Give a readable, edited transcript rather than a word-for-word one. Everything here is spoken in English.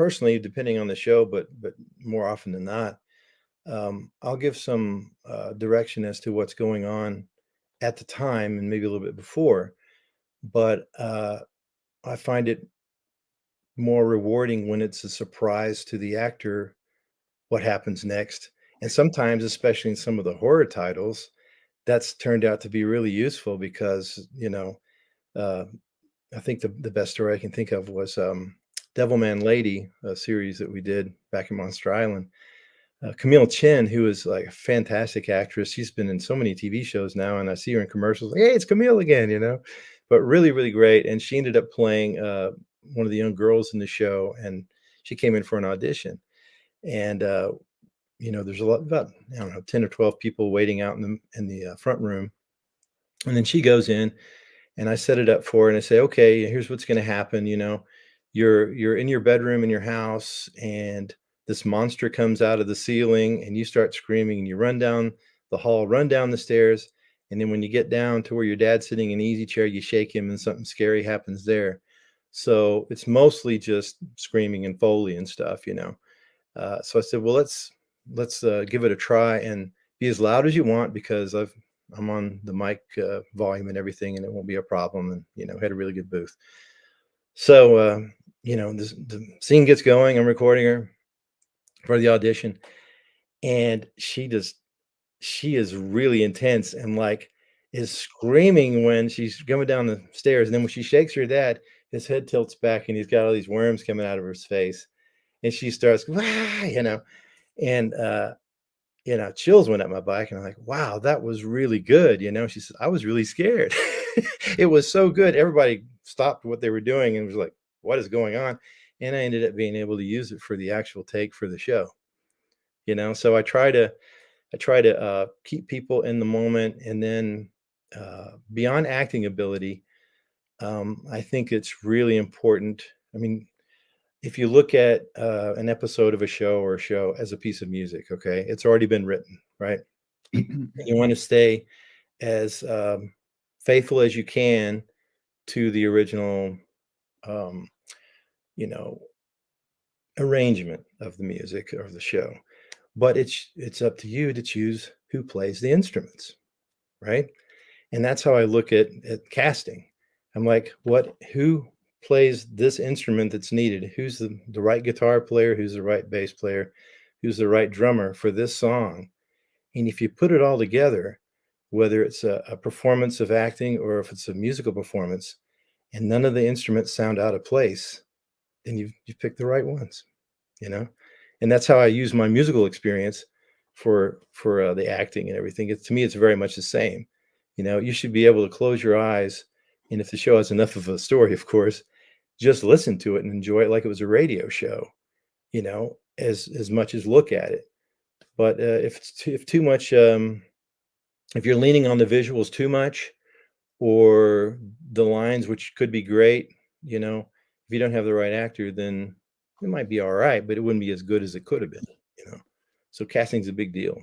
personally, depending on the show, but more often than not, I'll give some direction as to what's going on at the time and maybe a little bit before. But I find it more rewarding when it's a surprise to the actor what happens next. And sometimes, especially in some of the horror titles, that's turned out to be really useful because, uh, I think the best story I can think of was Devilman Lady, a series that we did back in Monster Island. Camille Chen, who is like a fantastic actress, she's been in so many TV shows now, and I see her in commercials. Like, hey, it's Camille again. But really, really great. And she ended up playing one of the young girls in the show, and she came in for an audition. And there's a lot about I don't know 10 or 12 people waiting out in the front room, and then she goes in, and I set it up for her, and I say, okay, here's what's going to happen. You're in your bedroom in your house, and this monster comes out of the ceiling, and you start screaming, and you run down the hall, run down the stairs, and then when you get down to where your dad's sitting in an easy chair, you shake him, and something scary happens there. So it's mostly just screaming and Foley and stuff. So I said, well, let's give it a try and be as loud as you want because I'm on the mic volume and everything, and it won't be a problem. And had a really good booth. So the scene gets going. I'm recording her for the audition, and she is really intense and like is screaming when she's coming down the stairs, and then when she shakes her dad, his head tilts back, and he's got all these worms coming out of his face, and she starts, "Wah," and chills went up my back, and I'm like, wow, that was really good. She said, I was really scared. It was so good. Everybody stopped what they were doing and was like, what is going on? And I ended up being able to use it for the actual take for the show. So I try to keep people in the moment. And then beyond acting ability, I think it's really important. I mean, if you look at an episode of a show or a show as a piece of music, okay, it's already been written, right? And you want to stay as faithful as you can to the original, um, you know, arrangement of the music or the show. But it's up to you to choose who plays the instruments, right? And that's how I look at casting. I'm like, who plays this instrument that's needed? Who's the right guitar player? Who's the right bass player? Who's the right drummer for this song? And if you put it all together, whether it's a performance of acting or if it's a musical performance, and none of the instruments sound out of place, then you've picked the right ones, you know? And that's how I use my musical experience for the acting and everything. To me, it's very much the same. You should be able to close your eyes, and if the show has enough of a story, of course, just listen to it and enjoy it like it was a radio show, as much as look at it. But if too much, if you're leaning on the visuals too much, or the lines, which could be great, if you don't have the right actor, then it might be all right, but it wouldn't be as good as it could have been. So casting's a big deal.